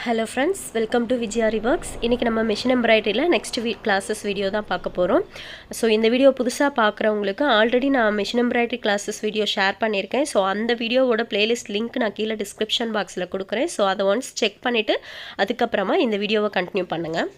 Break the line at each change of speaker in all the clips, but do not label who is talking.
Hello friends, welcome to Vijayari Works. இன்னைக்கு நம்ம machine embroidery ல next week classes video தான் பார்க்க போறோம். So இந்த வீடியோ புதுசா பார்க்கறவங்களுக்கு ஆல்ரெடி நான் machine embroidery classes video share பண்ணிருக்கேன். So அந்த வீடியோவோட playlist link நான் கீழ description boxல கொடுக்கிறேன். So அதை once check பண்ணிட்டு அதுக்கு அப்புறமா இந்த வீடியோவை கண்டினியூ பண்ணுங்க.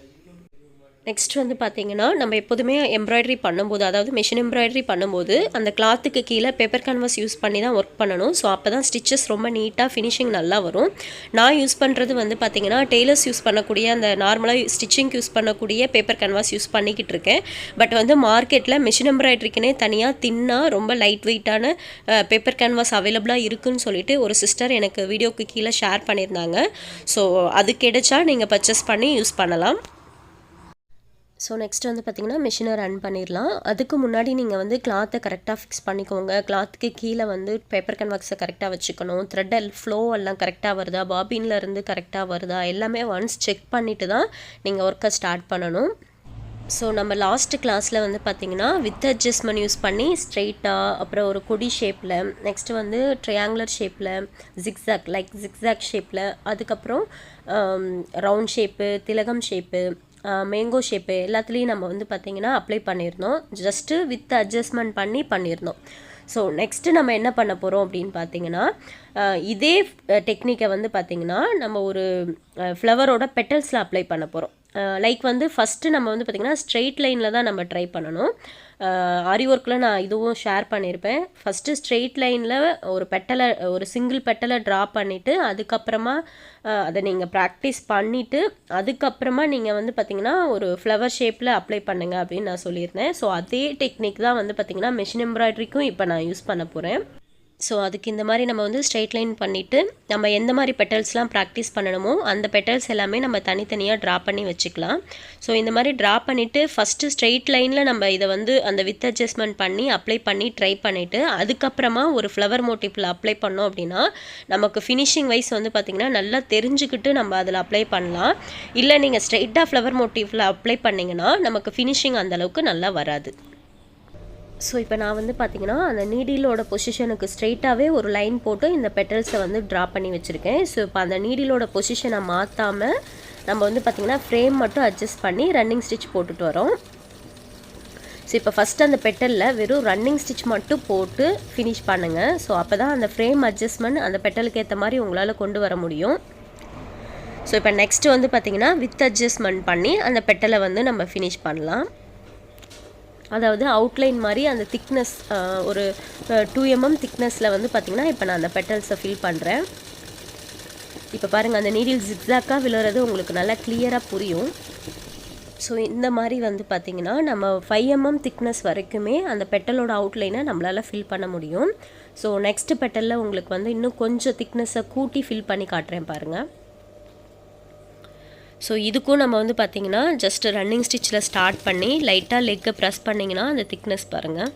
நெக்ஸ்ட் வந்து பார்த்தீங்கன்னா நம்ம எப்போதுமே எம்ப்ராய்டரி பண்ணும்போது அதாவது மிஷின் எம்ப்ராய்டரி பண்ணும்போது அந்த கிளாத்துக்கு கீழே பேப்பர் கேன்வாஸ் யூஸ் பண்ணி தான் ஒர்க் பண்ணணும். ஸோ அப்போ தான் ஸ்டிச்சஸ் ரொம்ப நீட்டாக ஃபினிஷிங் நல்லா வரும். நான் யூஸ் பண்ணுறது வந்து பார்த்தீங்கன்னா டெய்லர்ஸ் யூஸ் பண்ணக்கூடிய அந்த நார்மலாக ஸ்டிச்சிங் யூஸ் பண்ணக்கூடிய பேப்பர் கேன்வாஸ் யூஸ் பண்ணிக்கிட்டு இருக்கேன். பட் வந்து மார்க்கெட்டில் மிஷின் எம்ப்ராய்டரிக்குனே தனியாக தின்னாக ரொம்ப லைட் வெயிட்டான பேப்பர் கேன்வாஸ் அவைலபிளாக இருக்குதுன்னு சொல்லிட்டு ஒரு சிஸ்டர் எனக்கு வீடியோக்கு கீழே ஷேர் பண்ணியிருந்தாங்க. ஸோ அது கிடைச்சா நீங்கள் பர்ச்சேஸ் பண்ணி யூஸ் பண்ணலாம். ஸோ நெக்ஸ்ட் வந்து பார்த்திங்கன்னா மிஷினை ரன் பண்ணிடலாம். அதுக்கு முன்னாடி நீங்கள் வந்து கிளாத்தை கரெக்டாக ஃபிக்ஸ் பண்ணிக்கோங்க. கிளாத்துக்கு கீழே வந்து பேப்பர் கேன்வாக்ஸை கரெக்டாக வச்சுக்கணும். த்ரெட் ஃப்ளோ எல்லாம் கரெக்டாக வருதா, பாபின்ல இருந்து கரெக்டாக வருதா எல்லாமே ஒன்ஸ் செக் பண்ணிவிட்டு தான் நீங்கள் ஒர்க்கை ஸ்டார்ட் பண்ணணும். ஸோ நம்ம லாஸ்ட் கிளாஸில் வந்து பார்த்திங்கன்னா வித் அட்ஜஸ்ட்மெண்ட் யூஸ் பண்ணி ஸ்ட்ரெயிட்டாக, அப்புறம் ஒரு கொடி ஷேப்பில், நெக்ஸ்ட்டு வந்து ட்ரையாங்குலர் ஷேப்பில், ஜிக்ஸாக் ஷேப்பில், அதுக்கப்புறம் ரவுண்ட் ஷேப்பு, திலகம் ஷேப்பு, மேங்கோ ஷேப்பு எல்லாத்துலேயும் நம்ம வந்து பார்த்திங்கன்னா அப்ளை பண்ணியிருந்தோம். ஜஸ்ட்டு வித் அட்ஜஸ்ட்மெண்ட் பண்ணியிருந்தோம். ஸோ நெக்ஸ்ட்டு நம்ம என்ன பண்ண போகிறோம் அப்படின்னு பார்த்தீங்கன்னா இதே டெக்னிக்கை வந்து பார்த்திங்கன்னா நம்ம ஒரு ஃப்ளவரோட பெட்டல்ஸில் அப்ளை பண்ண போகிறோம். லைக் வந்து ஃபஸ்ட்டு நம்ம வந்து பார்த்திங்கன்னா ஸ்ட்ரெயிட் லைனில் தான் நம்ம ட்ரை பண்ணணும். ஆரி ஒர்க்கில் நான் இதுவும் ஷேர் பண்ணியிருப்பேன். ஃபஸ்ட்டு ஸ்ட்ரெயிட் லைனில் ஒரு சிங்கிள் பெட்டலை ட்ரா பண்ணிவிட்டு அதுக்கப்புறமா அதை நீங்கள் ப்ராக்டிஸ் பண்ணிவிட்டு அதுக்கப்புறமா நீங்கள் வந்து பார்த்திங்கன்னா ஒரு ஃப்ளவர் ஷேப்பில் அப்ளை பண்ணுங்கள் அப்படின்னு நான் சொல்லியிருந்தேன். ஸோ அதே டெக்னிக் தான் வந்து பார்த்திங்கன்னா மிஷின் எம்ப்ராய்டரிக்கும் இப்போ நான் யூஸ் பண்ண போகிறேன். ஸோ அதுக்கு இந்த மாதிரி நம்ம வந்து ஸ்ட்ரெயிட் லைன் பண்ணிவிட்டு நம்ம எந்த மாதிரி பெட்டல்ஸ்லாம் ப்ராக்டிஸ் பண்ணணுமோ அந்த பெட்டல்ஸ் எல்லாமே நம்ம தனித்தனியாக ட்ரா பண்ணி வச்சுக்கலாம். ஸோ இந்த மாதிரி ட்ரா பண்ணிவிட்டு ஃபஸ்ட்டு ஸ்ட்ரெயிட் லைனில் நம்ம இதை வந்து அந்த வித் அட்ஜஸ்ட்மெண்ட் பண்ணி அப்ளை பண்ணி ட்ரை பண்ணிவிட்டு அதுக்கப்புறமா ஒரு ஃப்ளவர் மோட்டிவில் அப்ளை பண்ணோம் அப்படின்னா நமக்கு ஃபினிஷிங் வைஸ் வந்து பார்த்திங்கன்னா நல்லா தெரிஞ்சுக்கிட்டு நம்ம அதில் அப்ளை பண்ணலாம். இல்லை நீங்கள் ஸ்ட்ரெயிட்டாக ஃப்ளவர் மோட்டிவில் அப்ளை பண்ணிங்கன்னா நமக்கு ஃபினிஷிங் அந்தளவுக்கு நல்லா வராது. ஸோ இப்போ நான் வந்து பார்த்திங்கன்னா அந்த நீடிலோட பொசிஷனுக்கு ஸ்ட்ரெயிட்டாகவே ஒரு லைன் போட்டு இந்த பெட்டல்ஸை வந்து ட்ரா பண்ணி வச்சுருக்கேன். ஸோ இப்போ அந்த நீடிலோட பொசிஷனை மாற்றாமல் நம்ம வந்து பார்த்திங்கன்னா ஃப்ரேம் மட்டும் அட்ஜஸ்ட் பண்ணி ரன்னிங் ஸ்டிச் போட்டுட்டு வரோம். ஸோ இப்போ ஃபஸ்ட்டு அந்த பெட்டலில் வெறும் ரன்னிங் ஸ்டிச் மட்டும் போட்டு ஃபினிஷ் பண்ணுங்கள். ஸோ அப்போ தான் அந்த ஃப்ரேம் அட்ஜஸ்ட்மெண்ட் அந்த பெட்டலுக்கு ஏற்ற மாதிரி உங்களால் கொண்டு வர முடியும். ஸோ இப்போ நெக்ஸ்ட்டு வந்து பார்த்திங்கன்னா வித் அட்ஜஸ்ட்மெண்ட் பண்ணி அந்த பெட்டலை வந்து நம்ம ஃபினிஷ் பண்ணலாம். அதாவது அவுட்லைன் மாதிரி அந்த திக்னஸ் ஒரு 2 mm திக்னஸில் வந்து பார்த்திங்கன்னா இப்போ நான் அந்த பெட்டல்ஸை ஃபில் பண்ணுறேன். இப்போ பாருங்கள் அந்த நீடில் ஜிக்ஸாக்காக விழுறது உங்களுக்கு நல்லா கிளியராக புரியும். ஸோ இந்த மாதிரி வந்து பார்த்திங்கன்னா நம்ம 5 mm திக்னஸ் வரைக்குமே அந்த பெட்டலோட அவுட்லைனை நம்மளால் ஃபில் பண்ண முடியும். ஸோ நெக்ஸ்ட் பெட்டலில் உங்களுக்கு வந்து இன்னும் கொஞ்சம் திக்னஸை கூட்டி ஃபில் பண்ணி காட்டுறேன் பாருங்கள். ஸோ இதுக்கும் நம்ம வந்து பார்த்திங்கன்னா ஜஸ்ட் ரன்னிங் ஸ்டிச்சில் ஸ்டார்ட் பண்ணி லைட்டாக லெக்கை ப்ரெஸ் பண்ணிங்கன்னா அந்த திக்னஸ் பாருங்கள்.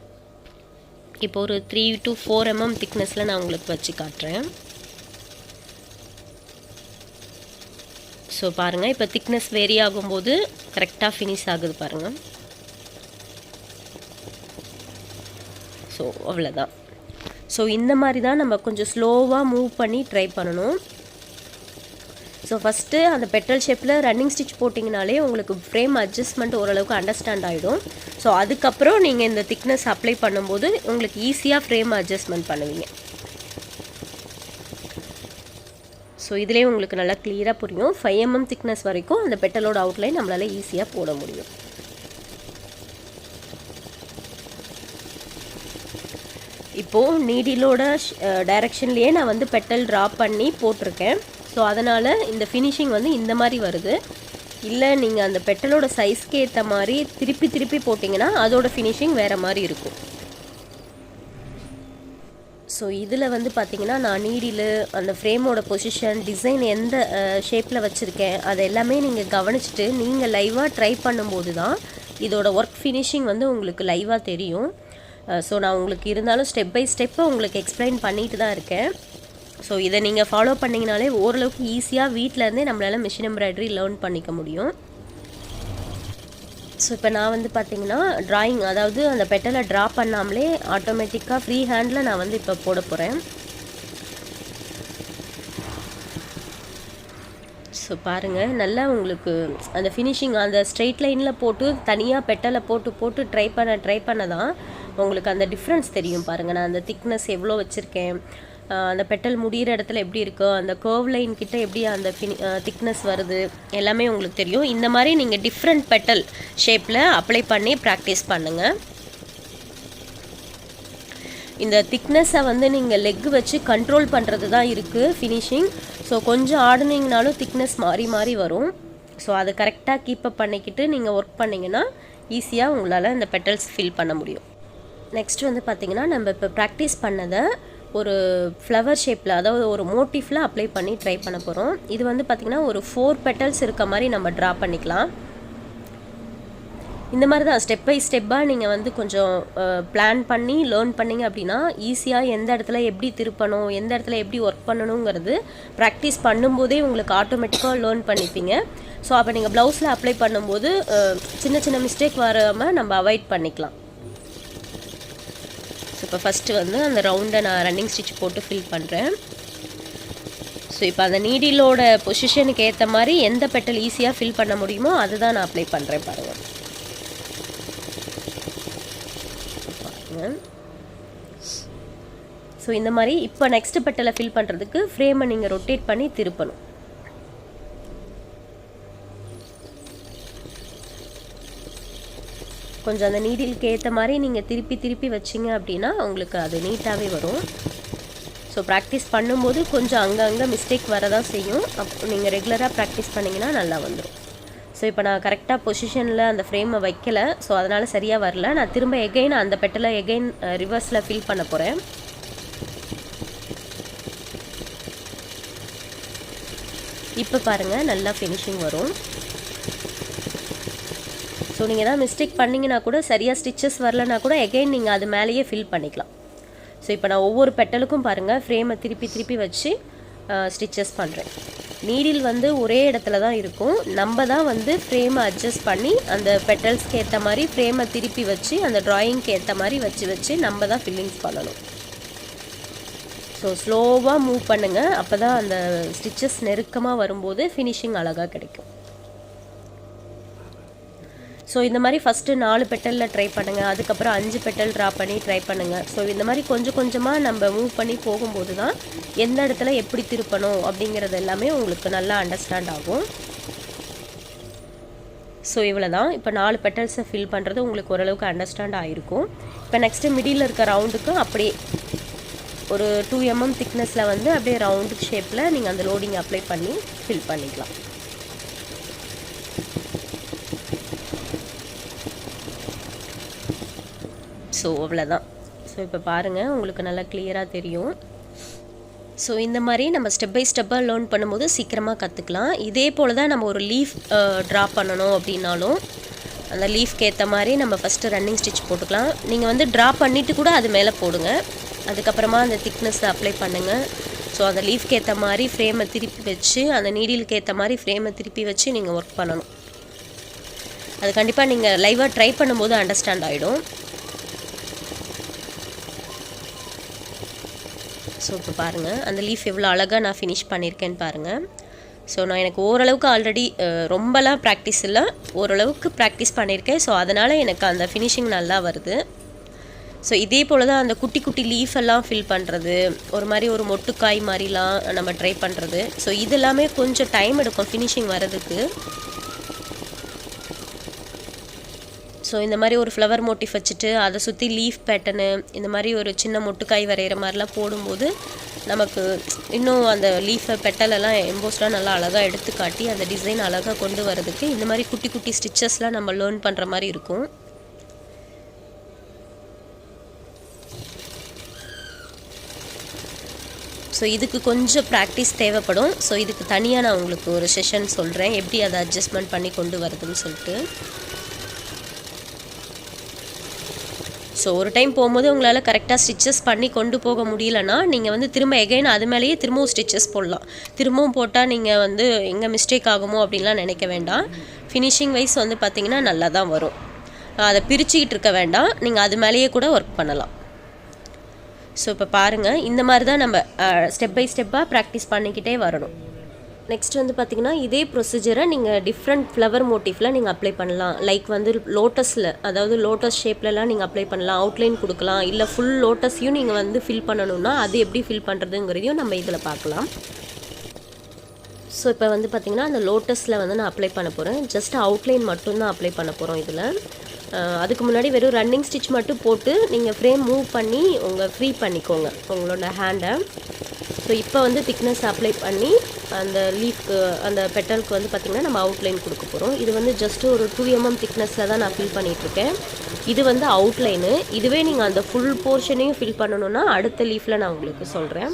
இப்போ ஒரு 3 to 4 mm திக்னஸில் நான் உங்களுக்கு வச்சு காட்டுறேன். ஸோ பாருங்கள் இப்போ திக்னஸ் வேரி ஆகும்போது கரெக்டாக ஃபினிஷ் ஆகுது பாருங்கள். ஸோ அவ்வளோதான். ஸோ இந்த மாதிரி தான் நம்ம கொஞ்சம் ஸ்லோவாக மூவ் பண்ணி ட்ரை பண்ணணும். ஸோ ஃபஸ்ட்டு அந்த பெட்டல் ஷேப்பில் ரன்னிங் ஸ்டிச் போட்டிங்கனாலே உங்களுக்கு ஃப்ரேம் அட்ஜஸ்ட்மெண்ட் ஓரளவுக்கு அண்டர்ஸ்டாண்ட் ஆகிடும். ஸோ அதுக்கப்புறம் நீங்கள் இந்த திக்னஸ் அப்ளை பண்ணும்போது உங்களுக்கு ஈஸியாக ஃப்ரேம் அட்ஜஸ்ட்மெண்ட் பண்ணுவீங்க. ஸோ இதிலே உங்களுக்கு நல்லா கிளியராக புரியும். 5 mm திக்னஸ் வரைக்கும் அந்த பெட்டலோட அவுட்லைன் நம்மளால் ஈஸியாக போட முடியும். இப்போது நீடிலோட டைரெக்ஷன்லேயே நான் வந்து பெட்டல் ட்ரா பண்ணி போட்டிருக்கேன். ஸோ அதனால் இந்த ஃபினிஷிங் வந்து இந்த மாதிரி வருது. இல்லை நீங்கள் அந்த பெட்டலோட சைஸ்க்கு ஏற்ற மாதிரி திருப்பி போட்டிங்கன்னா அதோட ஃபினிஷிங் வேறு மாதிரி இருக்கும். ஸோ இதில் வந்து பார்த்திங்கன்னா நான் நீடில் அந்த ஃப்ரேமோட பொசிஷன் டிசைன் எந்த ஷேப்பில் வச்சுருக்கேன் அது எல்லாமே நீங்கள் கவனிச்சுட்டு நீங்கள் லைவாக ட்ரை பண்ணும்போது தான் இதோட ஒர்க் ஃபினிஷிங் வந்து உங்களுக்கு லைவாக தெரியும். ஸோ நான் உங்களுக்கு இருந்தாலும் ஸ்டெப் பை ஸ்டெப்பை உங்களுக்கு எக்ஸ்பிளைன் பண்ணிட்டு தான் இருக்கேன். ஸோ இதை நீங்கள் ஃபாலோ பண்ணிங்கனாலே ஓரளவுக்கு ஈஸியாக வீட்டிலேருந்தே நம்மளால் மிஷின் எம்ப்ராய்டரி லேர்ன் பண்ணிக்க முடியும். ஸோ இப்போ நான் வந்து பார்த்திங்கன்னா ட்ராயிங் அதாவது அந்த பெட்டலை ட்ரா பண்ணாமலே ஆட்டோமேட்டிக்காக ஃப்ரீ ஹேண்டில் நான் வந்து இப்போ போட போகிறேன். ஸோ பாருங்கள், நல்லா உங்களுக்கு அந்த ஃபினிஷிங் அந்த ஸ்ட்ரெயிட் லைனில் போட்டு தனியாக பெட்டலை போட்டு ட்ரை பண்ண தான் உங்களுக்கு அந்த டிஃப்ரென்ஸ் தெரியும். பாருங்கள், நான் அந்த திக்னஸ் எவ்வளோ வச்சுருக்கேன், அந்த பெட்டல் முடிகிற இடத்துல எப்படி இருக்கோ, அந்த கர்வ் லைன் கிட்ட எப்படி அந்த திக்னஸ் வருது எல்லாமே உங்களுக்கு தெரியும். இந்த மாதிரி நீங்கள் டிஃப்ரெண்ட் பெட்டல் ஷேப்பில் அப்ளை பண்ணி ப்ராக்டிஸ் பண்ணுங்கள். இந்த திக்னஸை வந்து நீங்கள் லெக் வச்சு கண்ட்ரோல் பண்ணுறது தான் இருக்குது ஃபினிஷிங். ஸோ கொஞ்சம் ஆடுனிங்கனாலும் திக்னஸ் மாறி வரும். ஸோ அதை கரெக்டாக கீப்பப் பண்ணிக்கிட்டு நீங்கள் ஒர்க் பண்ணிங்கன்னா ஈஸியாக உங்களால் இந்த பெட்டல்ஸ் ஃபில் பண்ண முடியும். நெக்ஸ்ட் வந்து பார்த்திங்கன்னா, நம்ம இப்போ ப்ராக்டிஸ் பண்ணதை ஒரு ஃப்ளவர் ஷேப்பில், அதாவது ஒரு மோட்டிஃபில் அப்ளை பண்ணி ட்ரை பண்ண போகிறோம். இது வந்து பார்த்திங்கன்னா ஒரு 4 பெட்டல்ஸ் இருக்க மாதிரி நம்ம ட்ரா பண்ணிக்கலாம். இந்த மாதிரி தான் ஸ்டெப் பை ஸ்டெப்பாக நீங்கள் வந்து கொஞ்சம் பிளான் பண்ணி லேர்ன் பண்ணிங்க அப்படின்னா ஈஸியாக எந்த இடத்துல எப்படி திருப்பணும், எந்த இடத்துல எப்படி ஒர்க் பண்ணணுங்கிறது ப்ராக்டிஸ் பண்ணும்போதே உங்களுக்கு ஆட்டோமேட்டிக்காக லேர்ன் பண்ணிப்பீங்க. ஸோ அப்போ நீங்கள் ப்ளவுஸில் அப்ளை பண்ணும்போது சின்ன மிஸ்டேக் வராமல் நம்ம அவாய்ட் பண்ணிக்கலாம். ஸோ இப்போ ஃபஸ்ட்டு வந்து அந்த ரவுண்டை நான் ரன்னிங் ஸ்டிச் போட்டு ஃபில் பண்ணுறேன். ஸோ இப்போ அந்த நீடிலோட பொசிஷனுக்கு ஏற்ற மாதிரி எந்த பெட்டல் ஈஸியாக ஃபில் பண்ண முடியுமோ அதுதான் நான் அப்ளை பண்ணுறேன். பாருங்கள், ஸோ இந்த மாதிரி இப்போ நெக்ஸ்ட் பெட்டலை ஃபில் பண்ணுறதுக்கு ஃப்ரேமை நீங்கள் ரொட்டேட் பண்ணி திருப்பணும். கொஞ்சம் அந்த நீடிலுக்கு ஏற்ற மாதிரி நீங்கள் திருப்பி வச்சிங்க அப்படின்னா உங்களுக்கு அது நீட்டாகவே வரும். ஸோ ப்ராக்டிஸ் பண்ணும்போது கொஞ்சம் அங்கங்கே மிஸ்டேக் வரதான் செய்யும். அப்போ நீங்கள் ரெகுலராக ப்ராக்டிஸ் பண்ணிங்கன்னா நல்லா வந்துடும். ஸோ இப்போ நான் கரெக்டாக பொசிஷனில் அந்த ஃப்ரேமை வைக்கலை, ஸோ அதனால் சரியாக வரல. நான் திரும்ப எகைன் அந்த பெட்டலை ரிவர்ஸில் ஃபில் பண்ண போகிறேன். இப்போ பாருங்கள், நல்லா ஃபினிஷிங் வரும். ஸோ நீங்கள் எதாவது மிஸ்டேக் பண்ணிங்கன்னா கூட, சரியாக ஸ்டிச்சஸ் வரலனா கூட எகைன் நீங்கள் அது மேலேயே ஃபில் பண்ணிக்கலாம். ஸோ இப்போ நான் ஒவ்வொரு பெட்டலுக்கும் பாருங்கள் ஃப்ரேமை திருப்பி வச்சு ஸ்டிச்சஸ் பண்ணுறேன். நீடில் வந்து ஒரே இடத்துல தான் இருக்கும். நம்ம தான் வந்து ஃப்ரேமை அட்ஜஸ்ட் பண்ணி அந்த பெட்டல்ஸ்க்கு ஏற்ற மாதிரி ஃப்ரேமை திருப்பி வச்சு அந்த ட்ராயிங்க்கு ஏற்ற மாதிரி வச்சு நம்ம தான் ஃபில்லிங்ஸ் பண்ணணும். ஸோ ஸ்லோவாக மூவ் பண்ணுங்கள், அப்போ தான் அந்த ஸ்டிச்சஸ் நெருக்கமாக வரும்போது ஃபினிஷிங் அழகாக கிடைக்கும். ஸோ இந்த மாதிரி ஃபஸ்ட்டு 4 பெட்டலில் ட்ரை பண்ணுங்கள், அதுக்கப்புறம் 5 பெட்டல் ட்ரா பண்ணி ட்ரை பண்ணுங்கள். ஸோ இந்த மாதிரி கொஞ்சமாக நம்ம மூவ் பண்ணி போகும்போது தான் எந்த இடத்துல எப்படி திருப்பணும் அப்படிங்கிறது எல்லாமே உங்களுக்கு நல்லா அண்டர்ஸ்டாண்ட் ஆகும். ஸோ இவ்வளோ தான். இப்போ 4 பெட்டல்ஸை ஃபில் பண்ணுறது உங்களுக்கு ஓரளவுக்கு அண்டர்ஸ்டாண்ட் ஆகிருக்கும். இப்போ நெக்ஸ்ட்டு மிடில் இருக்க ரவுண்டுக்கு அப்படியே ஒரு 2 mm திக்னஸில் வந்து அப்படியே ரவுண்டு ஷேப்பில் நீங்கள் அந்த லோடிங் அப்ளை பண்ணி ஃபில் பண்ணிக்கலாம். ஸோ அவ்வளோதான். ஸோ இப்போ பாருங்கள், உங்களுக்கு நல்லா கிளியராக தெரியும். ஸோ இந்த மாதிரி நம்ம ஸ்டெப் பை ஸ்டெப்பாக லேர்ன் பண்ணும்போது சீக்கிரமாக கற்றுக்கலாம். இதே போல் தான் நம்ம ஒரு லீஃப் ட்ரா பண்ணணும் அப்படின்னாலும் அந்த லீஃப்க்கு ஏற்ற மாதிரி நம்ம ஃபஸ்ட்டு ரன்னிங் ஸ்டிச் போட்டுக்கலாம். நீங்கள் வந்து ட்ரா பண்ணிவிட்டு கூட அது மேலே போடுங்க. அதுக்கப்புறமா அந்த திக்னஸை அப்ளை பண்ணுங்கள். ஸோ அந்த லீஃப்க்கு ஏற்ற மாதிரி ஃப்ரேமை திருப்பி வச்சு, அந்த நீடிலுக்கு ஏற்ற மாதிரி ஃப்ரேமை திருப்பி வச்சு நீங்கள் ஒர்க் பண்ணணும். அது கண்டிப்பாக நீங்கள் லைவாக ட்ரை பண்ணும்போது அண்டர்ஸ்டாண்ட் ஆகிடும். ஸோ இப்போ பாருங்கள், அந்த லீஃப் எவ்வளோ அழகாக நான் ஃபினிஷ் பண்ணியிருக்கேன்னு பாருங்கள். ஸோ நான் எனக்கு ஓரளவுக்கு ஆல்ரெடி ரொம்பலாம் ப்ராக்டிஸ் இல்லை, ஓரளவுக்கு ப்ராக்டிஸ் பண்ணியிருக்கேன். ஸோ அதனால் எனக்கு அந்த ஃபினிஷிங் நல்லா வருது. ஸோ இதே போல் தான் அந்த குட்டி லீஃப் எல்லாம் ஃபில் பண்ணுறது, ஒரு மாதிரி ஒரு மொட்டுக்காய் மாதிரிலாம் நம்ம ட்ரை பண்ணுறது. ஸோ இதெல்லாமே கொஞ்சம் டைம் எடுக்கும் ஃபினிஷிங் வரதுக்கு. ஸோ இந்த மாதிரி ஒரு ஃப்ளவர் மோட்டிவ் வச்சுட்டு அதை சுற்றி லீஃப் பேட்டர்னு இந்த மாதிரி ஒரு சின்ன மொட்டுக்காய் வரைகிற மாதிரிலாம் போடும்போது நமக்கு இன்னும் அந்த லீஃபை பெட்டலெல்லாம் எம்போஸ்டாக நல்லா அழகாக எடுத்து காட்டி அந்த டிசைன் அழகாக கொண்டு வரதுக்கு இந்த மாதிரி குட்டி ஸ்டிச்சஸ்லாம் நம்ம லேர்ன் பண்ணுற மாதிரி இருக்கும். ஸோ இதுக்கு கொஞ்சம் ப்ராக்டிஸ் தேவைப்படும். ஸோ இதுக்கு தனியாக நான் உங்களுக்கு ஒரு செஷன் சொல்கிறேன், எப்படி அதை அட்ஜஸ்ட்மெண்ட் பண்ணி கொண்டு வரதுன்னு சொல்லிட்டு. ஸோ ஒரு டைம் போகும்போது உங்களால் கரெக்டாக ஸ்டிச்சஸ் பண்ணி கொண்டு போக முடியலன்னா நீங்கள் வந்து திரும்ப எகைன் அது மேலேயே திரும்பவும் ஸ்டிச்சஸ் போடலாம். திரும்பவும் போட்டால் நீங்கள் வந்து எங்கே மிஸ்டேக் ஆகுமோ அப்படின்லாம் நினைக்க வேண்டாம். ஃபினிஷிங் வைஸ் வந்து பார்த்திங்கன்னா நல்லா தான் வரும். அதை பிரிச்சுக்கிட்டு இருக்க வேண்டாம், நீங்கள் அது மேலேயே கூட ஒர்க் பண்ணலாம். ஸோ இப்போ பாருங்கள், இந்த மாதிரி தான் நம்ம ஸ்டெப் பை ஸ்டெப்பாக ப்ராக்டிஸ் பண்ணிக்கிட்டே வரணும். நெக்ஸ்ட் வந்து பார்த்திங்கன்னா இதே ப்ரொசீஜரை நீங்கள் டிஃப்ரெண்ட் ஃப்ளவர் மோட்டிஃபில் நீங்கள் அப்ளை பண்ணலாம். லைக் வந்து லோட்டஸில், அதாவது லோட்டஸ் ஷேப்லலாம் நீங்கள் அப்ளை பண்ணலாம், அவுட்லைன் கொடுக்கலாம். இல்லை ஃபுல் லோட்டஸையும் நீங்கள் வந்து ஃபில் பண்ணணுன்னா அது எப்படி ஃபில் பண்ணுறதுங்கிறதையும் நம்ம இதில் பார்க்கலாம். ஸோ இப்போ வந்து பார்த்திங்கன்னா அந்த லோட்டஸில் வந்து நான் அப்ளை பண்ண போகிறேன். ஜஸ்ட் அவுட்லைன் மட்டும்தான் அப்ளை பண்ண போகிறோம் இதில். அதுக்கு முன்னாடி வெறும் ரன்னிங் ஸ்டிச் மட்டும் போட்டு நீங்கள் ஃப்ரேம் மூவ் பண்ணி ஃப்ரீ பண்ணிக்கோங்க உங்களோட ஹேண்டை. ஸோ இப்போ வந்து திக்னஸ் அப்ளை பண்ணி அந்த லீஃப்க்கு அந்த பெட்டலுக்கு வந்து பார்த்திங்கன்னா நம்ம அவுட்லைன் கொடுக்க போகிறோம். இது வந்து ஜஸ்ட்டு ஒரு 2 mm திக்னஸில் தான் நான் ஃபில் பண்ணிகிட்ருக்கேன். இது வந்து அவுட்லைனு. இதுவே நீங்கள் அந்த ஃபுல் போர்ஷனையும் ஃபில் பண்ணணுன்னா அடுத்த லீஃபில் நான் உங்களுக்கு சொல்கிறேன்.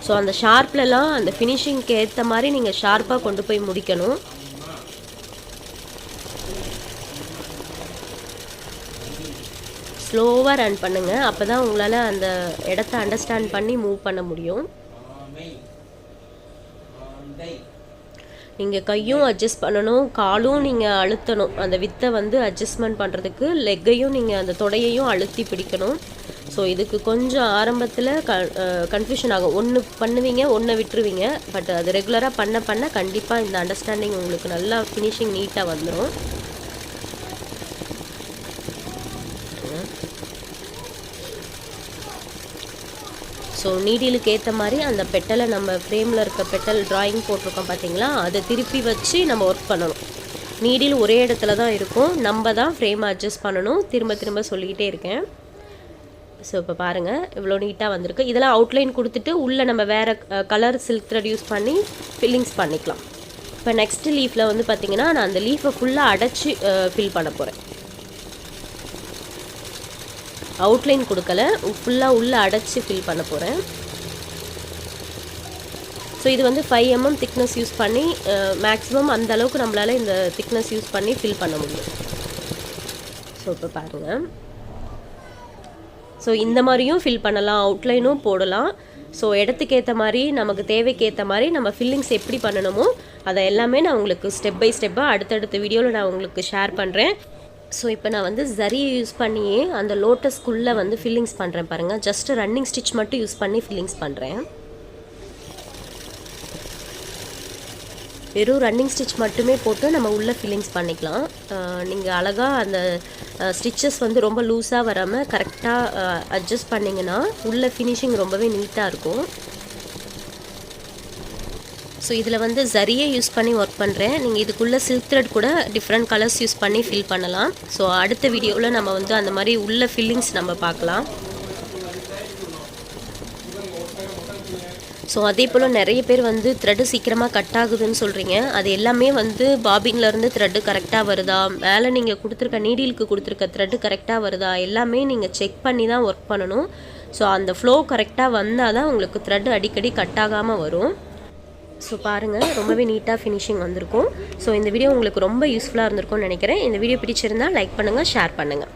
ஸோ அந்த ஷார்ப்லலாம் அந்த ஃபினிஷிங்க்கு ஏற்ற மாதிரி நீங்கள் ஷார்ப்பாக கொண்டு போய் முடிக்கணும். ஸ்லோவாக ரன் பண்ணுங்கள், அப்போ தான் உங்களால் அந்த இடத்த அண்டர்ஸ்டாண்ட் பண்ணி மூவ் பண்ண முடியும். நீங்கள் கையும் அட்ஜஸ்ட் பண்ணணும், காலும் நீங்கள் அழுத்தணும். அந்த வித்தை வந்து அட்ஜஸ்ட்மெண்ட் பண்ணுறதுக்கு லெக்கையும் நீங்கள் அந்த தொடையையும் அழுத்தி பிடிக்கணும். ஸோ இதுக்கு கொஞ்சம் ஆரம்பத்தில் கன்ஃபியூஷன் ஆகும். ஒன்று பண்ணுவீங்க, ஒன்று விட்டுருவீங்க. பட் அது ரெகுலராக பண்ண பண்ண கண்டிப்பாக இந்த அண்டர்ஸ்டாண்டிங் உங்களுக்கு நல்லா ஃபினிஷிங் நீட்டாக வந்துடும். ஸோ நீடிலுக்கு ஏற்ற மாதிரி அந்த பெட்டலை நம்ம ஃப்ரேமில் இருக்க பெட்டல் ட்ராயிங் போட்டிருக்கோம் பார்த்தீங்களா, அதை திருப்பி வச்சு நம்ம ஒர்க் பண்ணணும். நீடில் ஒரே இடத்துல தான் இருக்கும், நம்ம தான் ஃப்ரேமை அட்ஜஸ்ட் பண்ணணும். திரும்ப திரும்ப சொல்லிக்கிட்டே இருக்கேன். ஸோ இப்போ பாருங்கள் இவ்வளோ நீட்டாக வந்திருக்கு. இதெல்லாம் அவுட்லைன் கொடுத்துட்டு உள்ளே நம்ம வேறு கலர் சில்க் த்ரெட் யூஸ் பண்ணி ஃபில்லிங்ஸ் பண்ணிக்கலாம். இப்போ நெக்ஸ்ட் லீஃபில் வந்து பார்த்திங்கன்னா நான் அந்த லீஃபை ஃபுல்லாக அடைச்சி ஃபில் பண்ண போகிறேன். அவுட்லைன் கொடுக்கல, ஃபுல்லாக உள்ளே அடைச்சி ஃபில் பண்ண போகிறேன். ஸோ இது வந்து 5 mm திக்னஸ் யூஸ் பண்ணி மேக்ஸிமம் அந்த அளவுக்கு நம்மளால் இந்த திக்னஸ் யூஸ் பண்ணி ஃபில் பண்ண முடியும். ஸோ இப்போ பாருங்கள். ஸோ இந்த மாதிரியும் ஃபில் பண்ணலாம், அவுட்லைனும் போடலாம். ஸோ இடத்துக்கு ஏற்ற மாதிரி நமக்கு தேவைக்கு ஏற்ற மாதிரி நம்ம ஃபில்லிங்ஸ் எப்படி பண்ணணுமோ அதை எல்லாமே நான் உங்களுக்கு ஸ்டெப் பை ஸ்டெப்பாக அடுத்தடுத்த வீடியோவில் நான் உங்களுக்கு ஷேர் பண்ணுறேன். ஸோ இப்போ நான் வந்து ஜரியை யூஸ் பண்ணியே அந்த லோட்டஸ்க்குள்ளே வந்து ஃபில்லிங்ஸ் பண்ணுறேன் பாருங்கள். ஜஸ்ட்டு ரன்னிங் ஸ்டிச் மட்டும் யூஸ் பண்ணி ஃபில்லிங்ஸ் பண்ணுறேன். வெறும் ரன்னிங் ஸ்டிச் மட்டுமே போட்டு நம்ம உள்ளே ஃபில்லிங்ஸ் பண்ணிக்கலாம். நீங்கள் அழகாக அந்த ஸ்டிச்சஸ் வந்து ரொம்ப லூஸாக வராமல் கரெக்டாக அட்ஜஸ்ட் பண்ணிங்கன்னா உள்ளே ஃபினிஷிங் ரொம்பவே நீட்டாக இருக்கும். ஸோ இதில் வந்து ஜரியை யூஸ் பண்ணி ஒர்க் பண்ணுறேன். நீங்கள் இதுக்குள்ளே சில்க் த்ரெட் கூட டிஃப்ரெண்ட் கலர்ஸ் யூஸ் பண்ணி ஃபில் பண்ணலாம். ஸோ அடுத்த வீடியோவில் நம்ம வந்து அந்த மாதிரி உள்ள ஃபில்லிங்ஸ் நம்ம பார்க்கலாம். ஸோ அதே போல் நிறைய பேர் வந்து த்ரெட்டு சீக்கிரமாக கட் ஆகுதுன்னு சொல்கிறீங்க. அது எல்லாமே வந்து பாபின்லேருந்து த்ரெட்டு கரெக்டாக வருதா, மேலே நீங்கள் கொடுத்துருக்க நீடிலுக்கு கொடுத்துருக்க த்ரெட்டு கரெக்டாக வருதா, எல்லாமே நீங்கள் செக் பண்ணி தான் ஒர்க் பண்ணணும். ஸோ அந்த ஃப்ளோ கரெக்டாக வந்தால் தான் உங்களுக்கு த்ரெட்டு அடிக்கடி கட் ஆகாமல் வரும். ஸோ பாருங்கள் ரொம்பவே நீட்டாக ஃபினிஷிங் வந்திருக்கும். ஸோ இந்த வீடியோ உங்களுக்கு ரொம்ப யூஸ்ஃபுல்லாக இருந்திருக்கும்னு நினைக்கிறேன். இந்த வீடியோ பிடிச்சிருந்தால் லைக் பண்ணுங்கள், ஷேர் பண்ணுங்கள்.